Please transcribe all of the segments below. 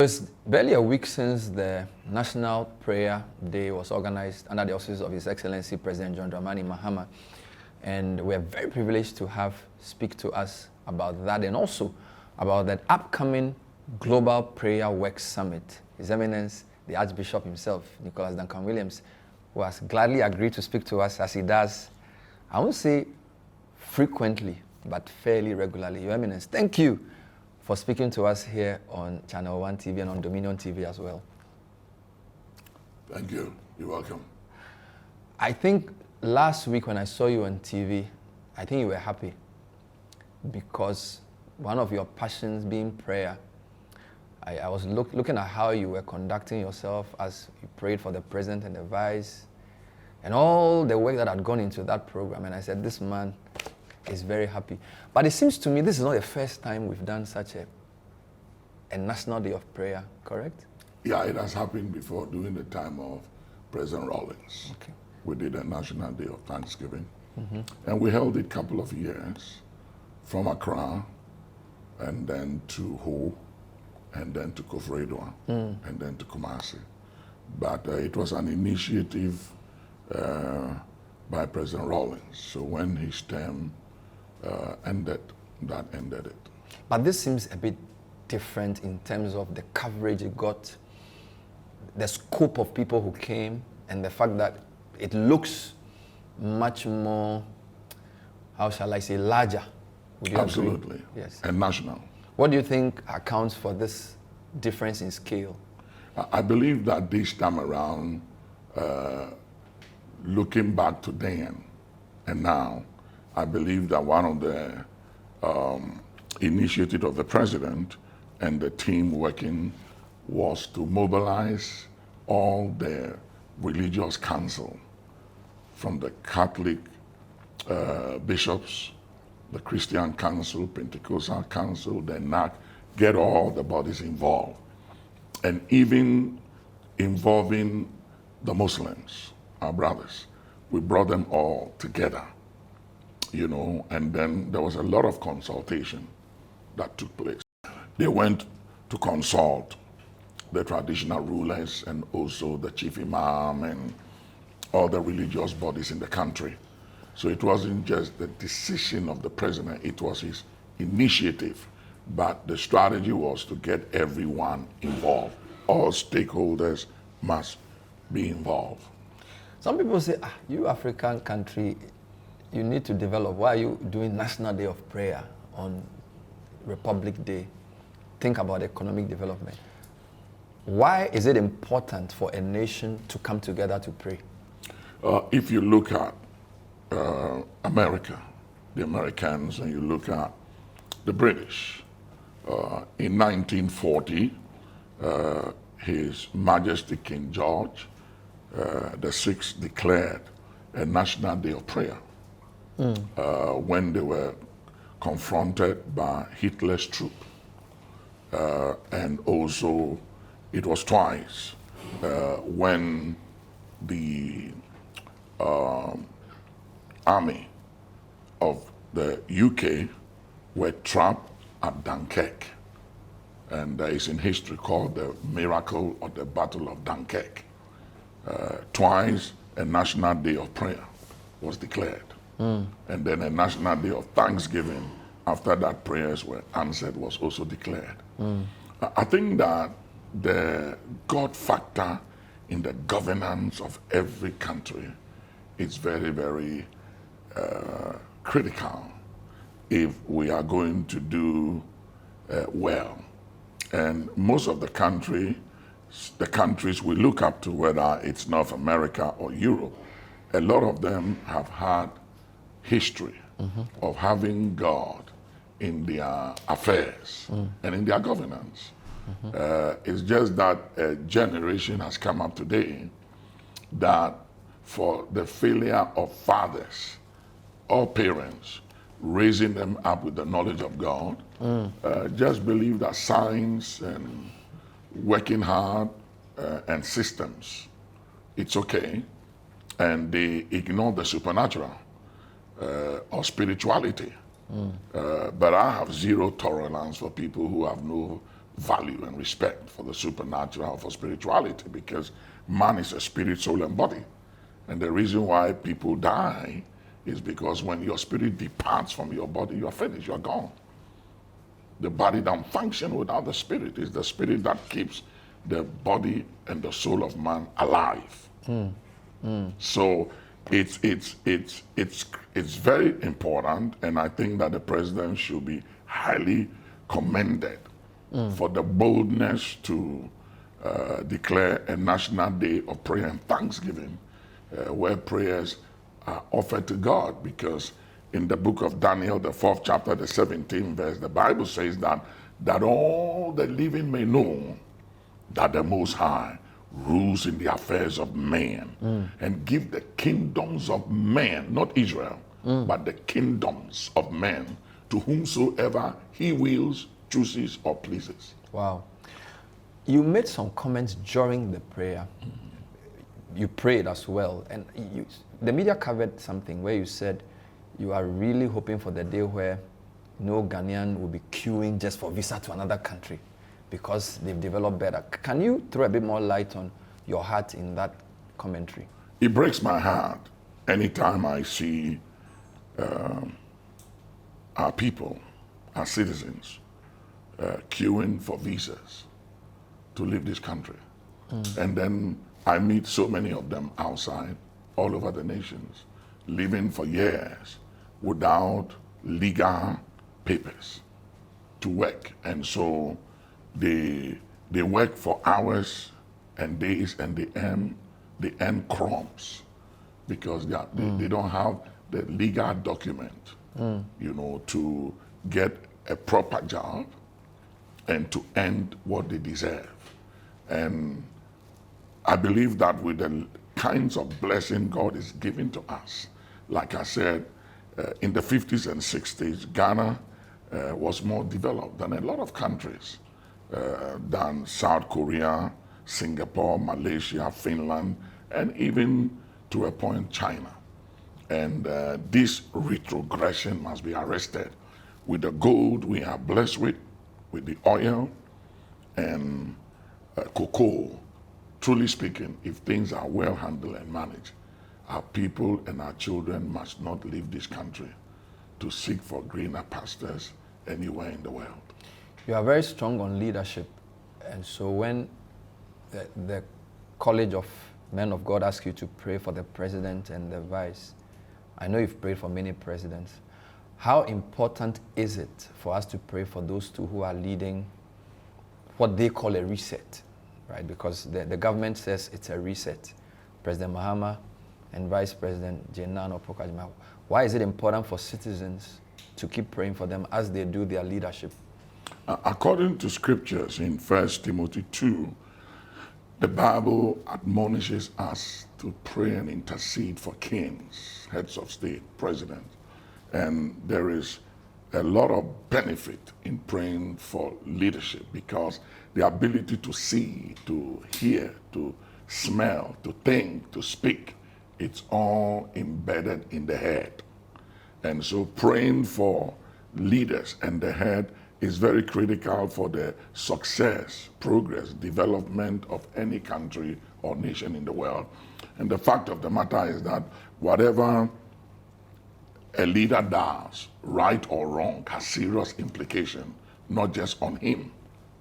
It's barely a week since the National Prayer Day was organized under the auspices of His Excellency President John Dramani Mahama. And we're very privileged to speak to us about that and also about that upcoming Global Prayer Work Summit. His Eminence, the Archbishop himself, Nicholas Duncan-Williams, who has gladly agreed to speak to us as he does, I won't say frequently, but fairly regularly. Your Eminence, thank you for speaking to us here on Channel 1 TV and on Dominion TV as well. Thank you. You're welcome. I think last week when I saw you on TV, I think you were happy because one of your passions being prayer. I was looking at how you were conducting yourself as you prayed for the president and the vice and all the work that had gone into that program. And I said, this man is very happy. But it seems to me this is not the first time we've done such a National Day of Prayer, correct? Yeah, it has happened before during the time of President Rawlings. Okay. We did a National Day of Thanksgiving. And we held it a couple of years from Accra and then to Ho and then to Kofredwa and then to Kumasi. But it was an initiative by President Rawlings. So when his term ended, that ended it. But this seems a bit different in terms of the coverage it got, the scope of people who came, and the fact that it looks much more, how shall I say, larger. Would you Absolutely. agree? Yes. And national. What do you think accounts for this difference in scale? I believe that this time around, looking back to then and now, I believe that one of the initiatives of the president and the team working was to mobilize all the religious council from the Catholic bishops, the Christian council, Pentecostal council, the NAC, get all the bodies involved. And even involving the Muslims, our brothers. We brought them all together, you know, and then there was a lot of consultation that took place. They went to consult the traditional rulers and also the chief imam and all the religious bodies in the country. So it wasn't just the decision of the president, it was his initiative. But the strategy was to get everyone involved. All stakeholders must be involved. Some people say, you African country, you need to develop. Why are you doing National Day of Prayer on Republic Day? Think about economic development. Why is it important for a nation to come together to pray? If you look at America, the Americans, and you look at the British, in 1940, His Majesty King George VI declared a National Day of Prayer when they were confronted by Hitler's troop. And also, it was twice when the army of the UK were trapped at Dunkirk. And there is in history called the miracle of the Battle of Dunkirk. Twice a National Day of Prayer was declared. And then a National Day of Thanksgiving after that prayers were answered was also declared. I think that the God factor in the governance of every country is very, very critical if we are going to do well. And most of the countries we look up to, whether it's North America or Europe, a lot of them have had history of having God in their affairs and in their governance. It's just that a generation has come up today that for the failure of fathers or parents raising them up with the knowledge of God, just believe that science and working hard and systems, it's okay, and they ignore the supernatural or spirituality. But I have zero tolerance for people who have no value and respect for the supernatural, for spirituality, because man is a spirit, soul, and body. And the reason why people die is because when your spirit departs from your body, you're finished, you're gone. The body don't function without the spirit. It's the spirit that keeps the body and the soul of man alive. So it's very important, and I think that the president should be highly commended for the boldness to declare a national day of prayer and thanksgiving, where prayers are offered to God, because in the book of Daniel, the 4th chapter, the 17th verse, the Bible says that all the living may know that the Most High rules in the affairs of men and give the kingdoms of men, not Israel, but the kingdoms of men to whomsoever he wills, chooses, or pleases. Wow. You made some comments during the prayer. You prayed as well, and the media covered something where you said you are really hoping for the day where no Ghanaian will be queuing just for visa to another country because they've developed better. Can you throw a bit more light on your heart in that commentary? It breaks my heart anytime I see our people, our citizens, queuing for visas to leave this country. And then I meet so many of them outside, all over the nations, living for years without legal papers to work. And so they work for hours and days, and they earn crumbs because they don't have the legal document, to get a proper job and to earn what they deserve. And I believe that with the kinds of blessing God is giving to us, like I said, in the 50s and 60s, Ghana was more developed than a lot of countries, than South Korea, Singapore, Malaysia, Finland, and even to a point China. And this retrogression must be arrested with the gold we are blessed with the oil and cocoa. Truly speaking, if things are well handled and managed, our people and our children must not leave this country to seek for greener pastures anywhere in the world. You are very strong on leadership. And so when the College of Men of God asks you to pray for the president and the vice, I know you've prayed for many presidents. How important is it for us to pray for those two who are leading what they call a reset, right? Because the government says it's a reset. President Mahama and Vice President Jenano Pokajima. Why is it important for citizens to keep praying for them as they do their leadership? According to scriptures in 1 Timothy 2, the Bible admonishes us to pray and intercede for kings, heads of state, presidents. And there is a lot of benefit in praying for leadership, because the ability to see, to hear, to smell, to think, to speak, it's all embedded in the head. And so praying for leaders and the head is very critical for the success, progress, development of any country or nation in the world. And the fact of the matter is that whatever a leader does, right or wrong, has serious implication, not just on him,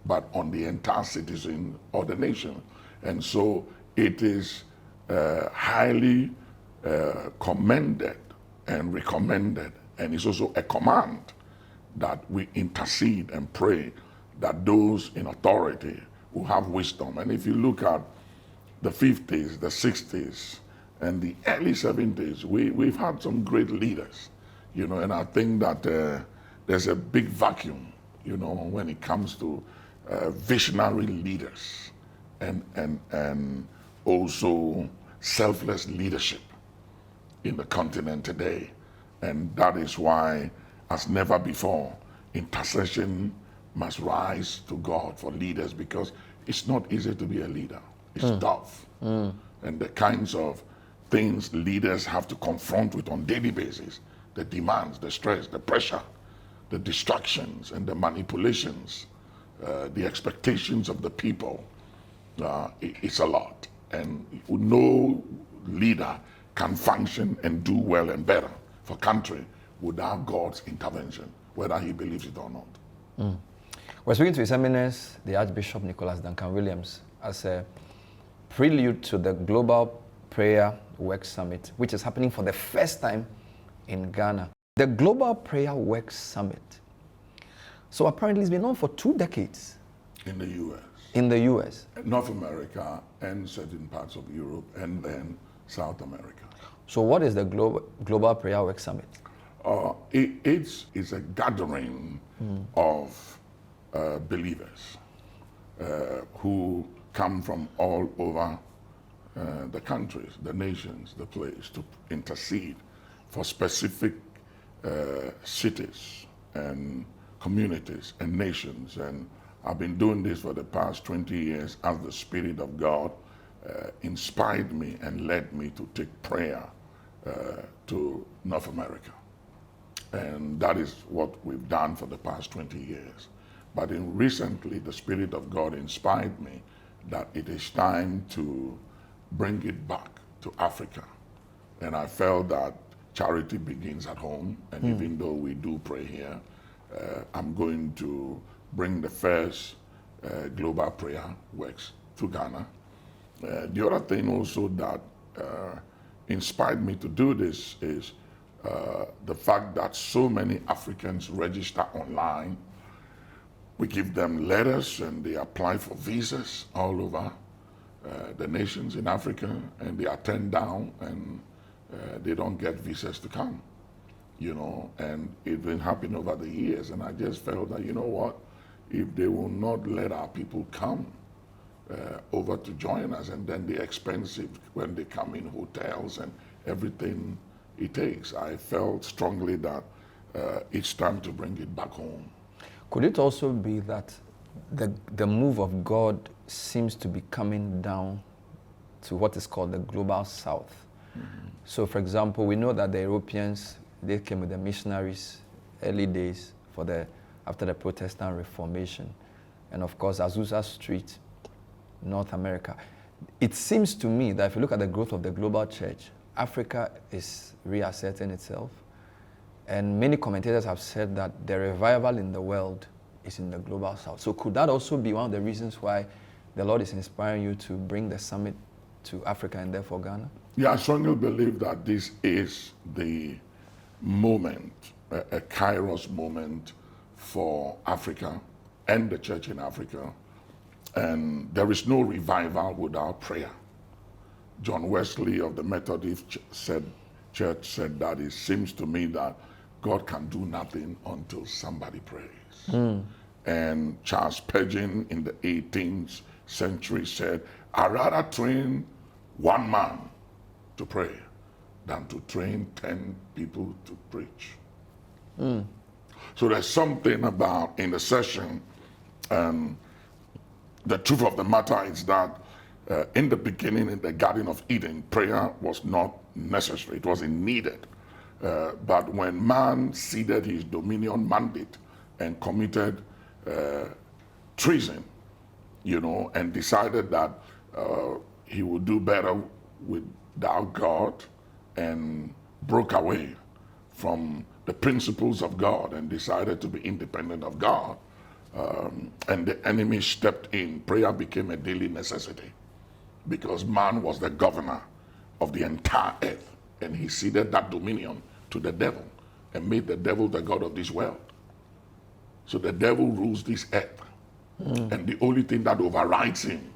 but on the entire citizen or the nation. And so it is highly commended and recommended, and it's also a command that we intercede and pray that those in authority will have wisdom. And if you look at the 50s, the 60s, and the early 70s, we've had some great leaders, and I think that there's a big vacuum, when it comes to visionary leaders and also selfless leadership in the continent today. And that is why, as never before, intercession must rise to God for leaders, because it's not easy to be a leader. It's tough. And the kinds of things leaders have to confront with on a daily basis, the demands, the stress, the pressure, the distractions, and the manipulations the expectations of the people, it's a lot. And no leader can function and do well and better for country without God's intervention, whether he believes it or not. We're speaking to His Eminence, the Archbishop Nicholas Duncan-Williams, as a prelude to the Global Prayer Work Summit, which is happening for the first time in Ghana. The Global Prayer Work Summit. So apparently it's been on for 2 decades. In the U.S. In the U.S. North America and certain parts of Europe and then South America. So what is the Global Prayer Work Summit? It's a gathering of believers who come from all over the countries, the nations, the place, to intercede for specific cities and communities and nations. And I've been doing this for the past 20 years as the Spirit of God inspired me and led me to take prayer to North America. And that is what we've done for the past 20 years. But recently, the Spirit of God inspired me that it is time to bring it back to Africa. And I felt that charity begins at home. And even though we do pray here, I'm going to bring the first global prayer works to Ghana. The other thing also that inspired me to do this is the fact that so many Africans register online. We give them letters and they apply for visas all over the nations in Africa, and they are turned down and they don't get visas to come, you know, and it's been happening over the years. And I just felt that, you know what, if they will not let our people come over to join us, and then the expensive when they come in hotels and everything it takes, I felt strongly that it's time to bring it back home. Could it also be that the move of God seems to be coming down to what is called the Global South? So, for example, we know that the Europeans, they came with the missionaries early days after the Protestant Reformation. And of course, Azusa Street, North America. It seems to me that if you look at the growth of the global church, Africa is reasserting itself. And many commentators have said that the revival in the world is in the Global South. So could that also be one of the reasons why the Lord is inspiring you to bring the summit to Africa and therefore Ghana? Yeah, I strongly believe that this is the moment, a Kairos moment for Africa and the church in Africa. And there is no revival without prayer. John Wesley of the Methodist Church said that it seems to me that God can do nothing until somebody prays. And Charles Spurgeon in the 18th century said, I'd rather train one man to pray than to train 10 people to preach. So there's something about intercession. The truth of the matter is that in the beginning, in the Garden of Eden, prayer was not necessary. It wasn't needed. But when man ceded his dominion mandate and committed treason, you know, and decided that he would do better without God, and broke away from the principles of God and decided to be independent of God, and the enemy stepped in, prayer became a daily necessity because man was the governor of the entire earth, and he ceded that dominion to the devil and made the devil the god of this world. So the devil rules this earth, and the only thing that overrides him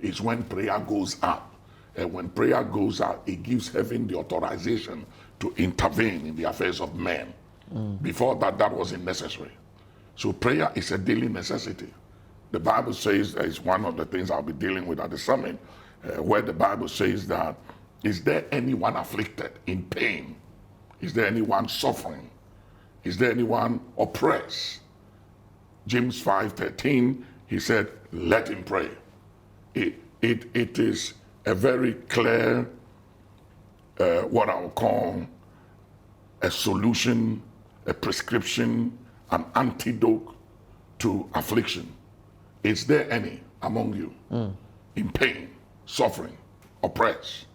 is when prayer goes up. And when prayer goes out, it gives heaven the authorization to intervene in the affairs of men. Before that, that wasn't necessary. So prayer is a daily necessity. The Bible says, that is one of the things I'll be dealing with at the summit, where the Bible says that, is there anyone afflicted in pain? Is there anyone suffering? Is there anyone oppressed? James 5:13, he said, let him pray. It is a very clear, what I would call a solution, a prescription, an antidote to affliction. Is there any among you in pain, suffering, oppressed?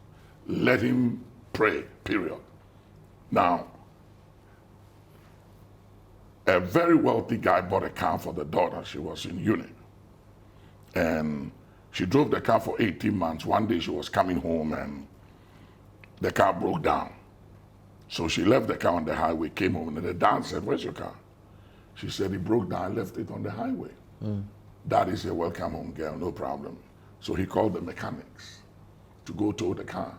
Let him pray, period. Now, a very wealthy guy bought a car for the daughter. She was in uni. And she drove the car for 18 months. One day she was coming home and the car broke down. So she left the car on the highway, came home, and the dad said, "Where's your car?" She said, "It broke down, I left it on the highway." Daddy said, "Welcome home, girl, no problem." So he called the mechanics to go tow the car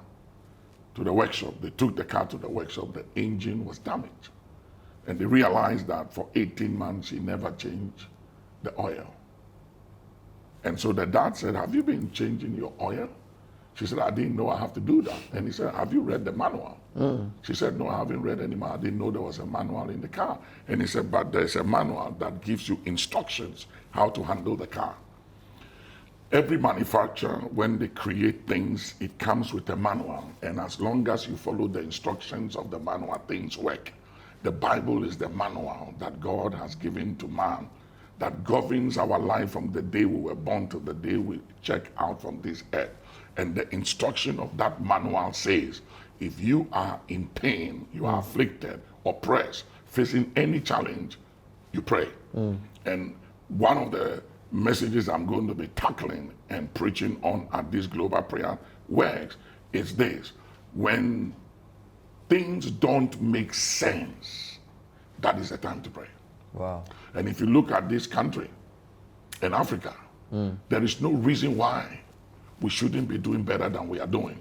to the workshop. They took the car to the workshop. The engine was damaged. And they realized that for 18 months, he never changed the oil. And so the dad said, "Have you been changing your oil?" She said, "I didn't know I have to do that." And he said, "Have you read the manual?" She said, "No, I haven't read any manual. I didn't know there was a manual in the car." And he said, "But there's a manual that gives you instructions how to handle the car." Every manufacturer, when they create things, it comes with a manual. And as long as you follow the instructions of the manual, things work. The Bible is the manual that God has given to man that governs our life from the day we were born to the day we check out from this earth. And the instruction of that manual says, if you are in pain, you are afflicted, oppressed, facing any challenge, you pray. And one of the messages I'm going to be tackling and preaching on at this global prayer works is this: when things don't make sense, that is the time to pray. Wow. And if you look at this country in Africa, there is no reason why we shouldn't be doing better than we are doing.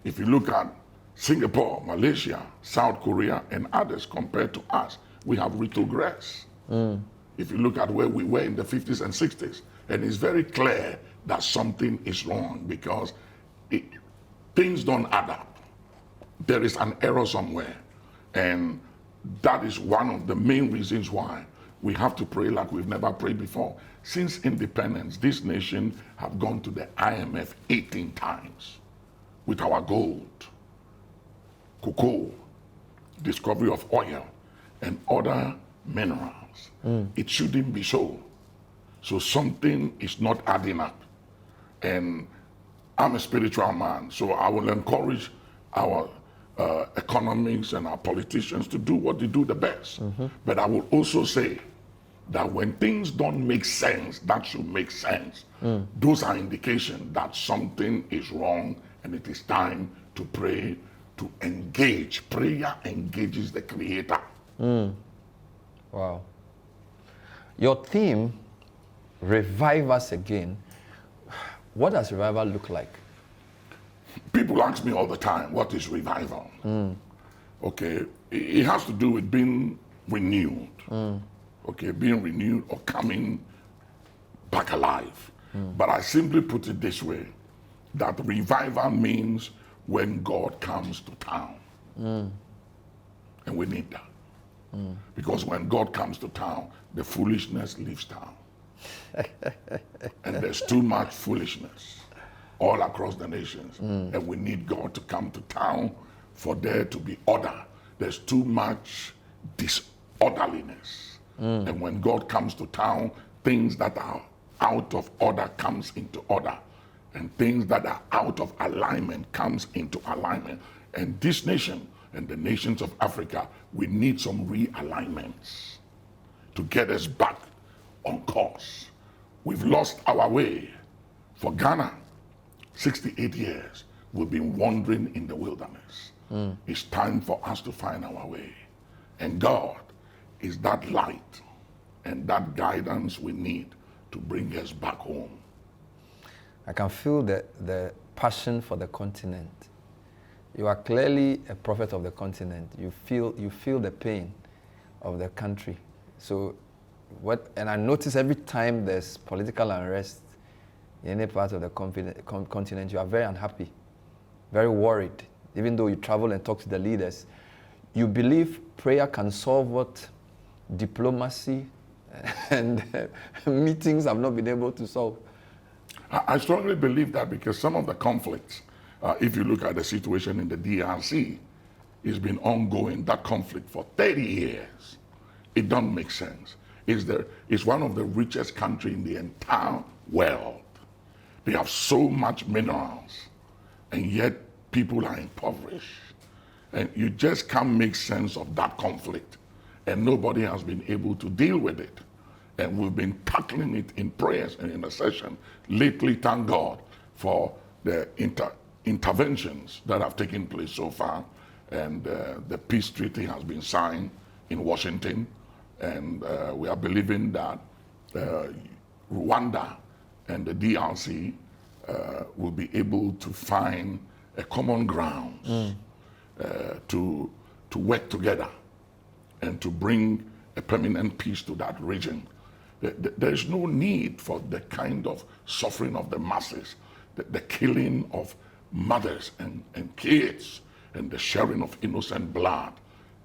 If you look at Singapore, Malaysia, South Korea, and others compared to us, we have retrogressed. If you look at where we were in the 50s and 60s, and it's very clear that something is wrong because things don't add up. There is an error somewhere. And that is one of the main reasons why we have to pray like we've never prayed before. Since independence, this nation have gone to the IMF 18 times with our gold, cocoa, discovery of oil, and other minerals. It shouldn't be so. So something is not adding up. And I'm a spiritual man, so I will encourage our economics and our politicians to do what they do the best. But I will also say that when things don't make sense, that should make sense. Those are indications that something is wrong and it is time to pray, to engage. Prayer engages the Creator. Wow. Your theme, Revive Us Again, what does revival look like? People ask me all the time, what is revival? Okay, it has to do with being renewed. Okay, being renewed or coming back alive. But I simply put it this way, that revival means when God comes to town. And we need that. Because when God comes to town, the foolishness leaves town. And there's too much foolishness all across the nations. And we need God to come to town for there to be order. There's too much disorderliness. And when God comes to town, things that are out of order comes into order. And things that are out of alignment comes into alignment. And this nation and the nations of Africa, we need some realignments to get us back on course. We've lost our way. For Ghana, 68 years, we've been wandering in the wilderness. It's time for us to find our way. And God is that light and that guidance we need to bring us back home. I can feel the passion for the continent. You are clearly a prophet of the continent. You feel the pain of the country. So and I notice every time there's political unrest in any part of the continent, you are very unhappy, very worried. Even though you travel and talk to the leaders, you believe prayer can solve what diplomacy and meetings have not been able to solve. I strongly believe that because some of the conflicts, if you look at the situation in the DRC, it's been ongoing, that conflict for 30 years. It doesn't make sense. is one of the richest countries in the entire world. They have so much minerals, and yet people are impoverished. And you just can't make sense of that conflict. And nobody has been able to deal with it. And we've been tackling it in prayers and intercession. Lately, thank God for the interventions that have taken place so far. And the peace treaty has been signed in Washington. And we are believing that Rwanda and the DRC will be able to find a common ground to work together and to bring a permanent peace to that region. There is no need for the kind of suffering of the masses, the killing of mothers and kids, and the sharing of innocent blood.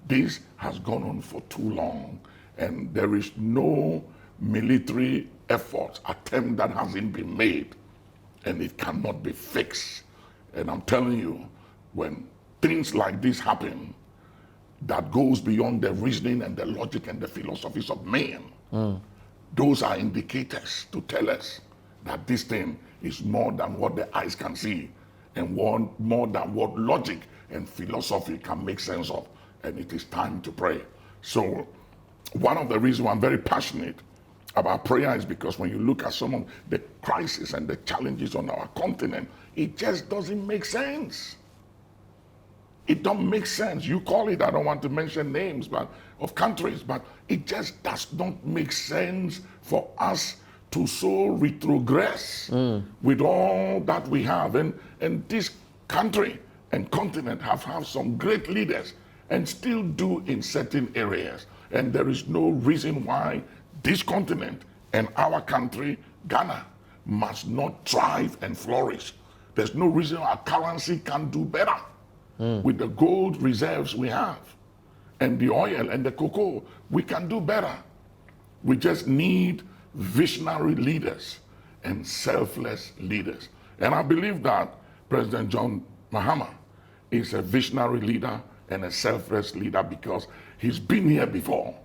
This has gone on for too long, and there is no military attempt that hasn't been made, and it cannot be fixed. And I'm telling you, when things like this happen, that goes beyond the reasoning and the logic and the philosophies of men, those are indicators to tell us that this thing is more than what the eyes can see, and more than what logic and philosophy can make sense of. And it is time to pray. So one of the reasons I'm very passionate about prayer is because when you look at some of the crises and the challenges on our continent, it just doesn't make sense. It don't make sense. You call it, I don't want to mention names of countries, but it just does not make sense for us to so retrogress with all that we have. And this country and continent have some great leaders and still do in certain areas. And there is no reason why this continent and our country, Ghana, must not thrive and flourish. There's no reason our currency can't do better. With the gold reserves we have, and the oil and the cocoa, we can do better. We just need visionary leaders and selfless leaders. And I believe that President John Mahama is a visionary leader and a selfless leader because he's been here before.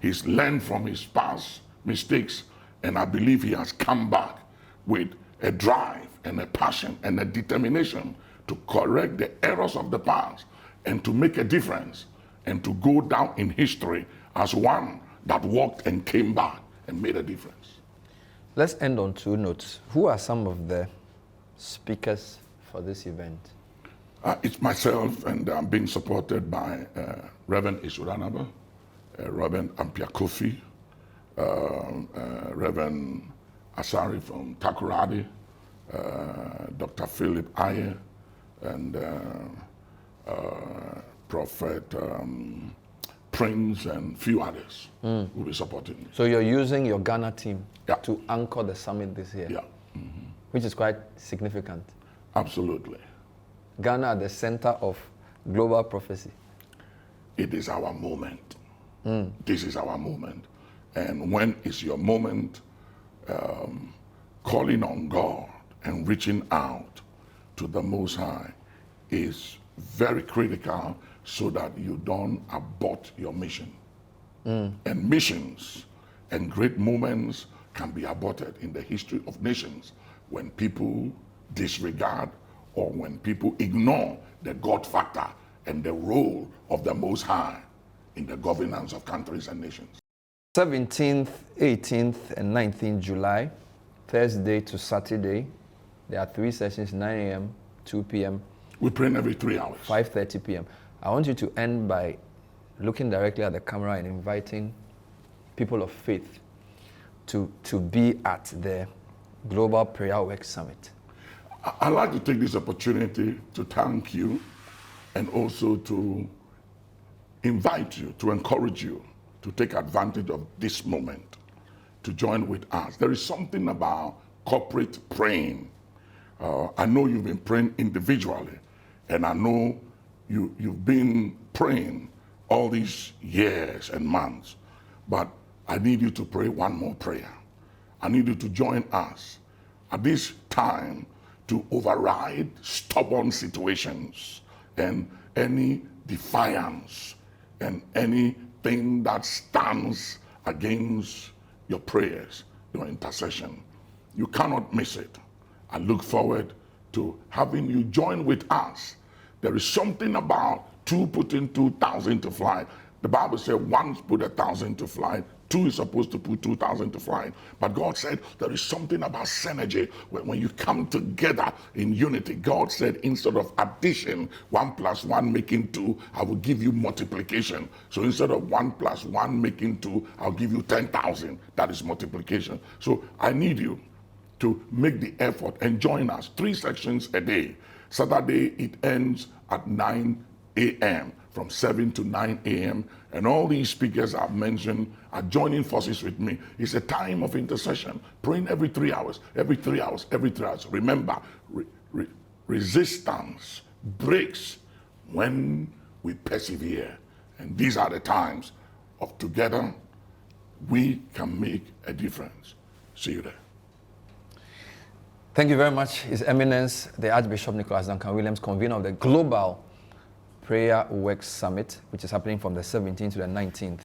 He's learned from his past mistakes, and I believe he has come back with a drive and a passion and a determination to correct the errors of the past and to make a difference and to go down in history as one that walked and came back and made a difference. Let's end on two notes. Who are some of the speakers for this event? It's myself, and I'm being supported by Reverend Isuranaba, Reverend Ampia Kofi, Reverend Asari from Takoradi, Dr. Philip Aye, and Prophet Prince and few others will be supporting me. So you're using your Ghana team to anchor the summit this year? Yeah. Which is quite significant. Absolutely. Ghana at the center of global prophecy. It is our moment. This is our moment. And when is your moment, calling on God and reaching out to the Most High is very critical so that you don't abort your mission. And missions and great moments can be aborted in the history of nations when people disregard or when people ignore the God factor and the role of the Most High in the governance of countries and nations. 17th, 18th, and 19th July, Thursday to Saturday. There are 3 sessions, 9 a.m., 2 p.m. We pray every 3 hours. 5:30 p.m. I want you to end by looking directly at the camera and inviting people of faith to be at the Global Prayer Work Summit. I'd like to take this opportunity to thank you and also to invite you, to encourage you to take advantage of this moment, to join with us. There is something about corporate praying. I know you've been praying individually, and I know you've been praying all these years and months, but I need you to pray one more prayer. I need you to join us at this time to override stubborn situations and any defiance and anything that stands against your prayers, your intercession. You cannot miss it. I look forward to having you join with us. There is something about two putting 2,000 to flight. The Bible said one put 1,000 to flight, two is supposed to put 2,000 to flight. But God said there is something about synergy when you come together in unity. God said instead of addition, 1 + 1 making 2, I will give you multiplication. So instead of 1 + 1 making 2, I'll give you 10,000. That is multiplication. So I need you to make the effort and join us. 3 sections a day. Saturday, it ends at 9 a.m. from 7 to 9 a.m. And all these speakers I've mentioned are joining forces with me. It's a time of intercession, praying every 3 hours, every 3 hours, every 3 hours. Remember, resistance breaks when we persevere. And these are the times of together we can make a difference. See you there. Thank you very much, His Eminence, the Archbishop Nicholas Duncan-Williams, convener of the Global Prayer Works Summit, which is happening from the 17th to the 19th